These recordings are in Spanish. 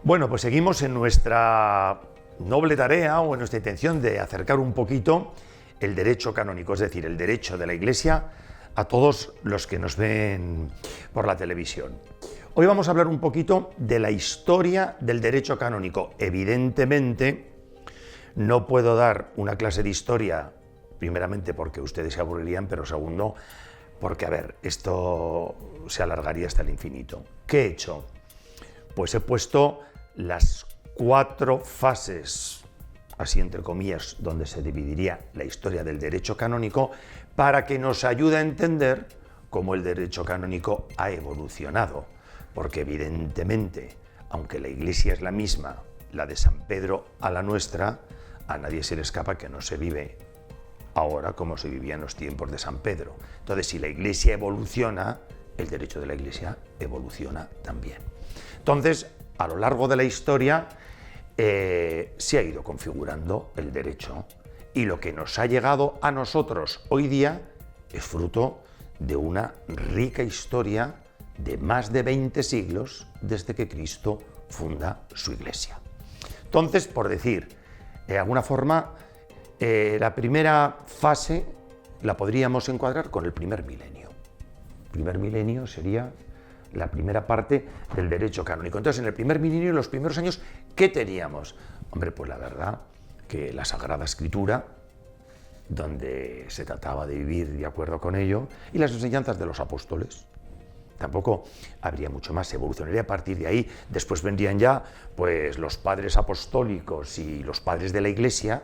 Bueno, pues seguimos en nuestra noble tarea o en nuestra intención de acercar un poquito el derecho canónico, es decir, el derecho de la Iglesia a todos los que nos ven por la televisión. Hoy vamos a hablar un poquito de la historia del derecho canónico. Evidentemente, no puedo dar una clase de historia, primeramente porque ustedes se aburrirían, pero segundo, porque, a ver, esto se alargaría hasta el infinito. ¿Qué he hecho? Pues he puesto las 4 fases, así entre comillas, donde se dividiría la historia del derecho canónico, para que nos ayude a entender cómo el derecho canónico ha evolucionado. Porque evidentemente, aunque la Iglesia es la misma, la de San Pedro a la nuestra, a nadie se le escapa que no se vive ahora como se vivía en los tiempos de San Pedro. Entonces, si la Iglesia evoluciona, el derecho de la Iglesia evoluciona también. Entonces, a lo largo de la historia se ha ido configurando el derecho y lo que nos ha llegado a nosotros hoy día es fruto de una rica historia de más de 20 siglos desde que Cristo funda su Iglesia. Entonces, por decir, de alguna forma, la primera fase la podríamos encuadrar con el primer milenio. El primer milenio sería la primera parte del derecho canónico. Entonces, en el primer milenio, en los primeros años, ¿qué teníamos? Hombre, pues la verdad que la Sagrada Escritura, donde se trataba de vivir de acuerdo con ello, y las enseñanzas de los apóstoles. Tampoco habría mucho más, se evolucionaría a partir de ahí. Después vendrían ya pues, los padres apostólicos y los padres de la Iglesia,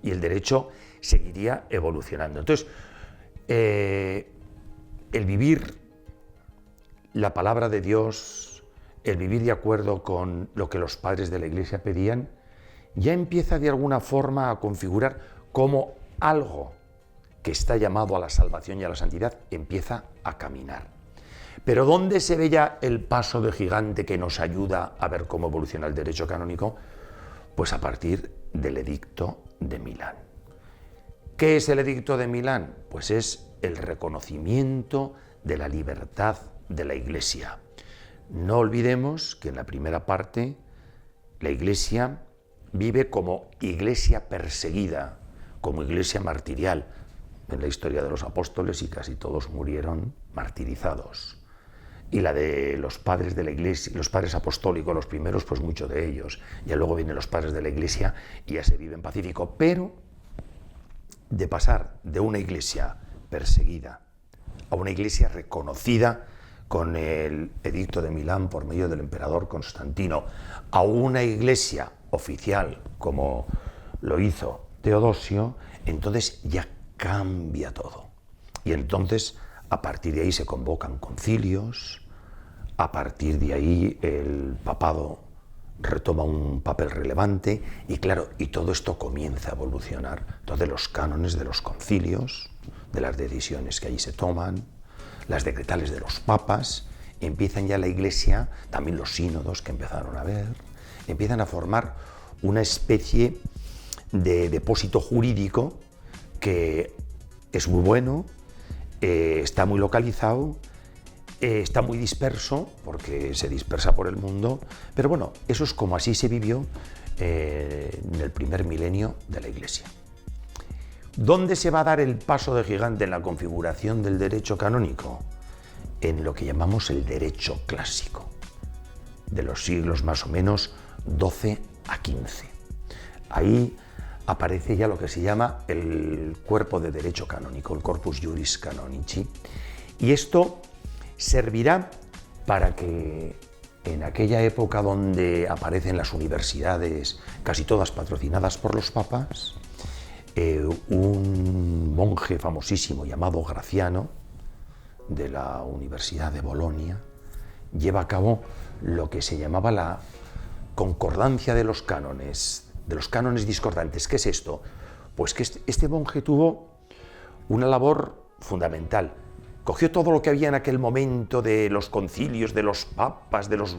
y el derecho seguiría evolucionando. Entonces, el vivir la palabra de Dios, el vivir de acuerdo con lo que los padres de la Iglesia pedían, ya empieza de alguna forma a configurar cómo algo que está llamado a la salvación y a la santidad empieza a caminar. Pero ¿dónde se ve ya el paso de gigante que nos ayuda a ver cómo evoluciona el derecho canónico? Pues a partir del Edicto de Milán. ¿Qué es el Edicto de Milán? Pues es el reconocimiento de la libertad de la Iglesia. No olvidemos que en la primera parte la Iglesia vive como iglesia perseguida, como iglesia martirial. En la historia de los apóstoles y casi todos murieron martirizados. Y la de los padres de la Iglesia, los padres apostólicos, los primeros, pues muchos de ellos. Ya luego vienen los padres de la Iglesia y ya se vive en pacífico. Pero de pasar de una iglesia perseguida a una iglesia reconocida con el Edicto de Milán por medio del emperador Constantino, a una iglesia oficial como lo hizo Teodosio, entonces ya cambia todo. Y entonces, a partir de ahí se convocan concilios, a partir de ahí el papado retoma un papel relevante y claro, y todo esto comienza a evolucionar. Entonces los cánones de los concilios, de las decisiones que allí se toman, las decretales de los papas, empiezan ya la Iglesia, también los sínodos que empezaron a ver, empiezan a formar una especie de depósito jurídico que es muy bueno, está muy localizado, está muy disperso, porque se dispersa por el mundo, pero bueno, eso es como así se vivió en el primer milenio de la Iglesia. ¿Dónde se va a dar el paso de gigante en la configuración del derecho canónico? En lo que llamamos el derecho clásico, de los siglos más o menos 12 a 15. Ahí aparece ya lo que se llama el cuerpo de derecho canónico, el Corpus Juris Canonici, y esto servirá para que en aquella época donde aparecen las universidades, casi todas patrocinadas por los papas, un monje famosísimo llamado Graciano, de la Universidad de Bolonia, lleva a cabo lo que se llamaba la concordancia de los cánones discordantes. ¿Qué es esto? Pues que este monje tuvo una labor fundamental. Cogió todo lo que había en aquel momento de los concilios, de los papas, de los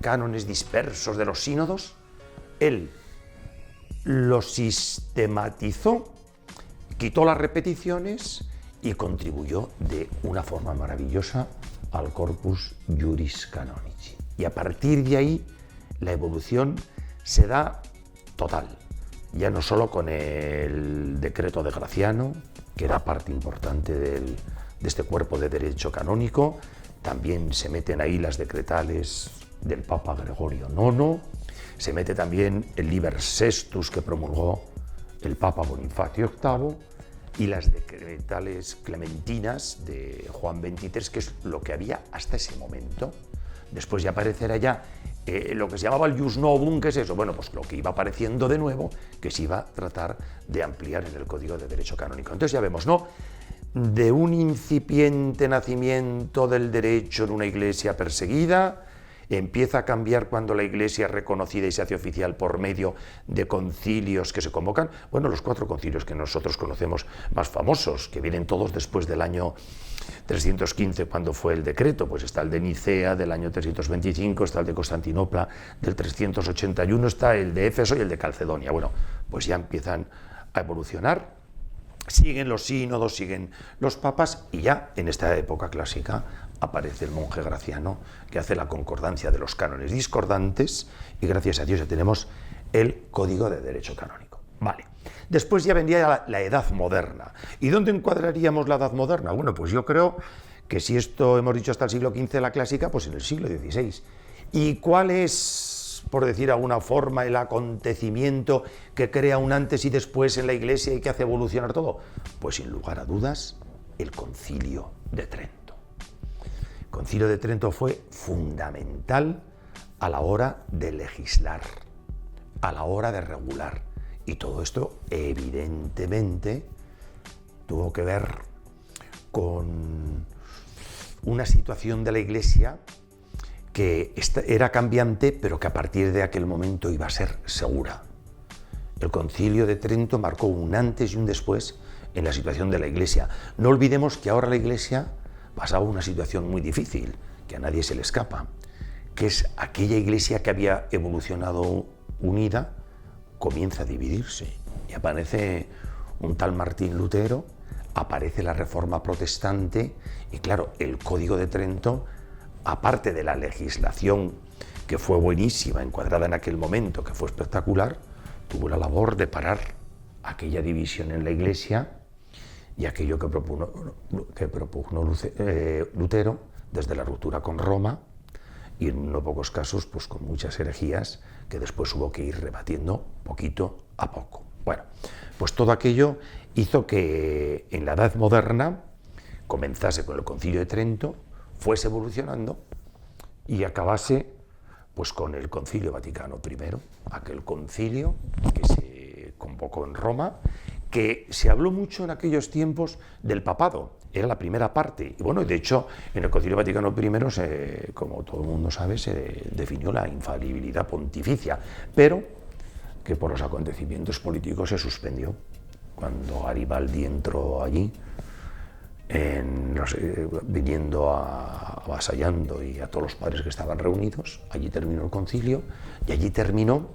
cánones dispersos, de los sínodos. Él lo sistematizó, quitó las repeticiones y contribuyó de una forma maravillosa al Corpus Juris Canonici. Y a partir de ahí la evolución se da total, ya no solo con el decreto de Graciano, que era parte importante de este cuerpo de derecho canónico, también se meten ahí las decretales del Papa Gregorio IX, se mete también el Liber Sextus que promulgó el Papa Bonifacio VIII y las decretales clementinas de Juan XXIII, que es lo que había hasta ese momento. Después ya aparecerá ya lo que se llamaba el Ius Novum, ¿qué es eso? Bueno, pues lo que iba apareciendo de nuevo, que se iba a tratar de ampliar en el Código de Derecho Canónico. Entonces ya vemos, ¿no?, de un incipiente nacimiento del derecho en una iglesia perseguida, empieza a cambiar cuando la iglesia es reconocida y se hace oficial por medio de concilios que se convocan. Bueno, los 4 concilios que nosotros conocemos más famosos, que vienen todos después del año 315, cuando fue el decreto, pues está el de Nicea del año 325, está el de Constantinopla del 381, está el de Éfeso y el de Calcedonia. Bueno, pues ya empiezan a evolucionar, siguen los sínodos, siguen los papas, y ya en esta época clásica aparece el monje Graciano, que hace la concordancia de los cánones discordantes, y gracias a Dios ya tenemos el Código de Derecho Canónico. Vale. Después ya vendría la Edad Moderna. ¿Y dónde encuadraríamos la Edad Moderna? Bueno, pues yo creo que si esto hemos dicho hasta el siglo XV la clásica, pues en el siglo XVI. ¿Y cuál es, por decir de alguna forma, el acontecimiento que crea un antes y después en la Iglesia y que hace evolucionar todo? Pues sin lugar a dudas, el Concilio de Trento. El Concilio de Trento fue fundamental a la hora de legislar, a la hora de regular. Y todo esto, evidentemente, tuvo que ver con una situación de la Iglesia que era cambiante, pero que a partir de aquel momento iba a ser segura. El Concilio de Trento marcó un antes y un después en la situación de la Iglesia. No olvidemos que ahora la Iglesia pasaba una situación muy difícil, que a nadie se le escapa, que es aquella Iglesia que había evolucionado unida, comienza a dividirse y aparece un tal Martín Lutero, aparece la Reforma Protestante y claro, el Código de Trento, aparte de la legislación que fue buenísima, encuadrada en aquel momento, que fue espectacular, tuvo la labor de parar aquella división en la Iglesia y aquello que propugnó Lutero desde la ruptura con Roma y en no pocos casos pues con muchas herejías que después hubo que ir rebatiendo poquito a poco. Bueno, pues todo aquello hizo que en la Edad Moderna comenzase con el Concilio de Trento, fuese evolucionando y acabase pues con el Concilio Vaticano I, aquel concilio que se convocó en Roma, que se habló mucho en aquellos tiempos del papado, era la primera parte, y bueno, de hecho en el Concilio Vaticano I, como todo el mundo sabe, se definió la infalibilidad pontificia, pero que por los acontecimientos políticos se suspendió. Cuando Garibaldi entró allí, viniendo avasallando y a todos los padres que estaban reunidos, allí terminó el concilio y allí terminó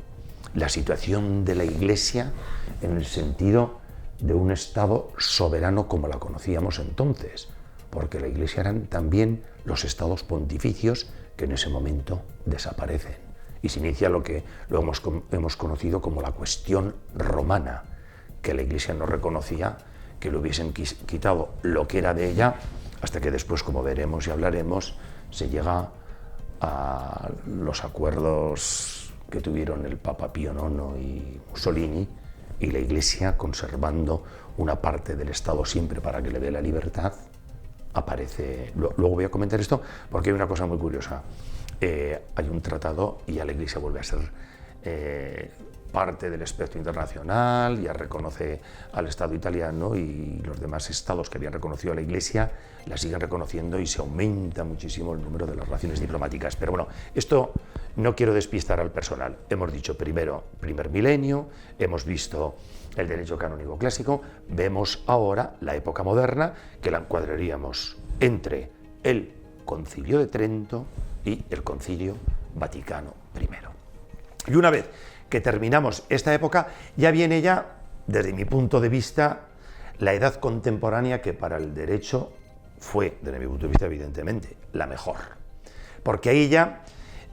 la situación de la Iglesia en el sentido de un Estado soberano como la conocíamos entonces, porque la Iglesia eran también los estados pontificios que en ese momento desaparecen y se inicia lo que luego hemos conocido como la cuestión romana, que la Iglesia no reconocía que le hubiesen quitado lo que era de ella, hasta que después, como veremos y hablaremos, se llega a los acuerdos que tuvieron el Papa Pío IX y Mussolini, y la Iglesia, conservando una parte del Estado siempre para que le dé la libertad, aparece. Luego voy a comentar esto porque hay una cosa muy curiosa. Hay un tratado y ya la Iglesia vuelve a ser parte del espectro internacional, ya reconoce al Estado italiano y los demás estados que habían reconocido a la Iglesia la siguen reconociendo y se aumenta muchísimo el número de las relaciones diplomáticas. Pero bueno, esto no quiero despistar al personal. Hemos dicho primero, primer milenio, hemos visto el derecho canónico clásico, vemos ahora la época moderna, que la encuadraríamos entre el Concilio de Trento y el Concilio Vaticano I. Y una vez que terminamos esta época, ya viene ya, desde mi punto de vista, la edad contemporánea que para el derecho fue, desde mi punto de vista, evidentemente, la mejor. Porque ahí ya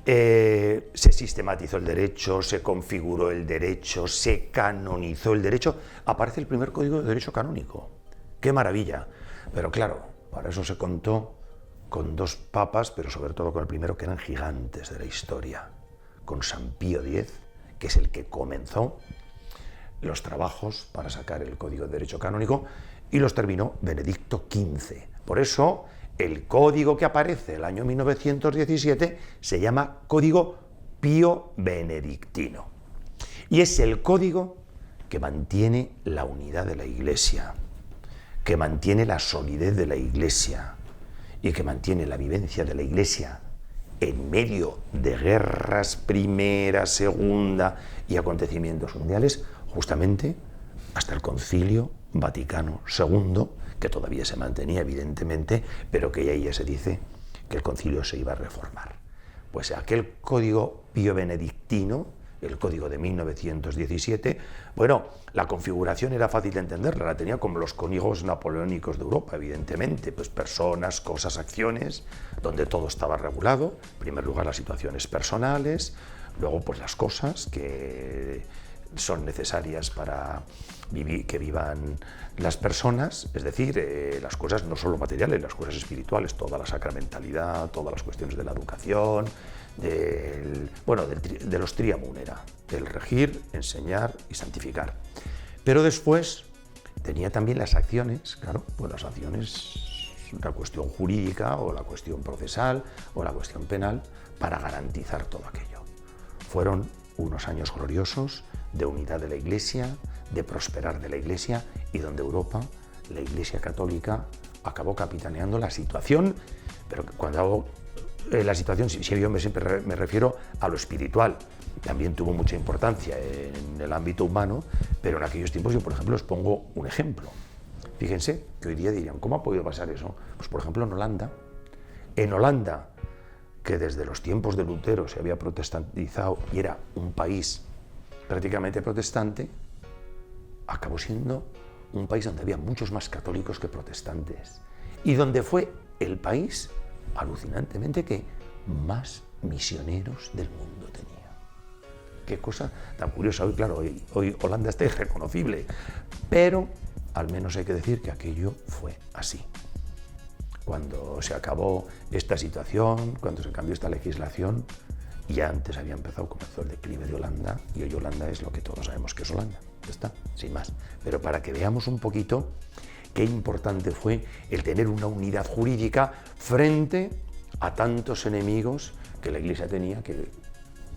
Se sistematizó el derecho, se configuró el derecho, se canonizó el derecho. Aparece el primer código de derecho canónico. ¡Qué maravilla! Pero claro, para eso se contó con dos papas, pero sobre todo con el primero, que eran gigantes de la historia, con San Pío X, que es el que comenzó los trabajos para sacar el Código de Derecho Canónico, y los terminó Benedicto XV. Por eso, el código que aparece el año 1917 se llama Código Pío Benedictino. Y es el código que mantiene la unidad de la Iglesia, que mantiene la solidez de la Iglesia y que mantiene la vivencia de la Iglesia en medio de guerras primera, segunda y acontecimientos mundiales, justamente hasta el Concilio Vaticano II, que todavía se mantenía evidentemente, pero que ahí ya se dice que el concilio se iba a reformar. Pues aquel código Pío Benedictino, el código de 1917, bueno, la configuración era fácil de entenderla, la tenía como los códigos napoleónicos de Europa, evidentemente, pues personas, cosas, acciones, donde todo estaba regulado, en primer lugar las situaciones personales, luego pues las cosas que son necesarias para que vivan las personas, es decir, las cosas no solo materiales, las cosas espirituales, toda la sacramentalidad, todas las cuestiones de la educación, de los triamunera, del regir, enseñar y santificar. Pero después tenía también las acciones, claro, pues las acciones, la cuestión jurídica o la cuestión procesal o la cuestión penal para garantizar todo aquello. Fueron unos años gloriosos de unidad de la Iglesia, de prosperar de la Iglesia, y donde Europa, la Iglesia católica, acabó capitaneando la situación, pero cuando hago la situación, si yo siempre me refiero a lo espiritual, también tuvo mucha importancia en el ámbito humano, pero en aquellos tiempos yo, por ejemplo, os pongo un ejemplo. Fíjense que hoy día dirían, ¿cómo ha podido pasar eso? Pues, por ejemplo, en Holanda, que desde los tiempos de Lutero se había protestantizado y era un país prácticamente protestante, acabó siendo un país donde había muchos más católicos que protestantes y donde fue el país, alucinantemente, que más misioneros del mundo tenía. Qué cosa tan curiosa. Hoy, claro, hoy Holanda está irreconocible, pero al menos hay que decir que aquello fue así. Cuando se acabó esta situación, cuando se cambió esta legislación, ya antes había comenzó el declive de Holanda, y hoy Holanda es lo que todos sabemos que es Holanda. Ya está, sin más. Pero para que veamos un poquito qué importante fue el tener una unidad jurídica frente a tantos enemigos que la Iglesia tenía, que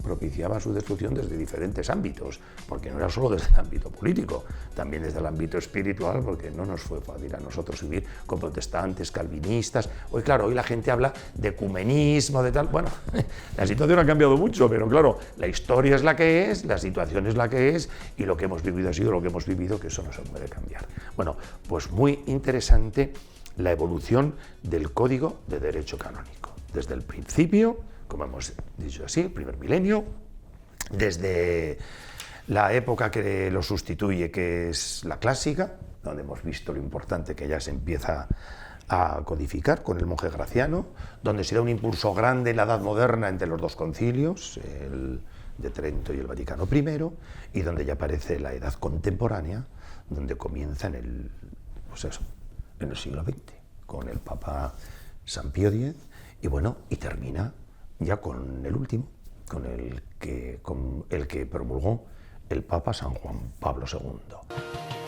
propiciaba su destrucción desde diferentes ámbitos, porque no era solo desde el ámbito político, también desde el ámbito espiritual, porque no nos fue fácil a nosotros vivir con protestantes, calvinistas. Hoy, claro, hoy la gente habla de ecumenismo, de tal. Bueno, la situación ha cambiado mucho, pero claro, la historia es la que es, la situación es la que es, y lo que hemos vivido ha sido lo que hemos vivido, que eso no se puede cambiar. Bueno, pues muy interesante la evolución del Código de Derecho Canónico. Desde el principio, como hemos dicho así, el primer milenio, desde la época que lo sustituye, que es la clásica, donde hemos visto lo importante que ya se empieza a codificar con el monje Graciano, donde se da un impulso grande en la Edad Moderna entre los dos concilios, el de Trento y el Vaticano I, y donde ya aparece la Edad Contemporánea, donde comienza en el siglo XX, con el Papa San Pío X, y termina ya con el último, con el que promulgó el Papa San Juan Pablo II.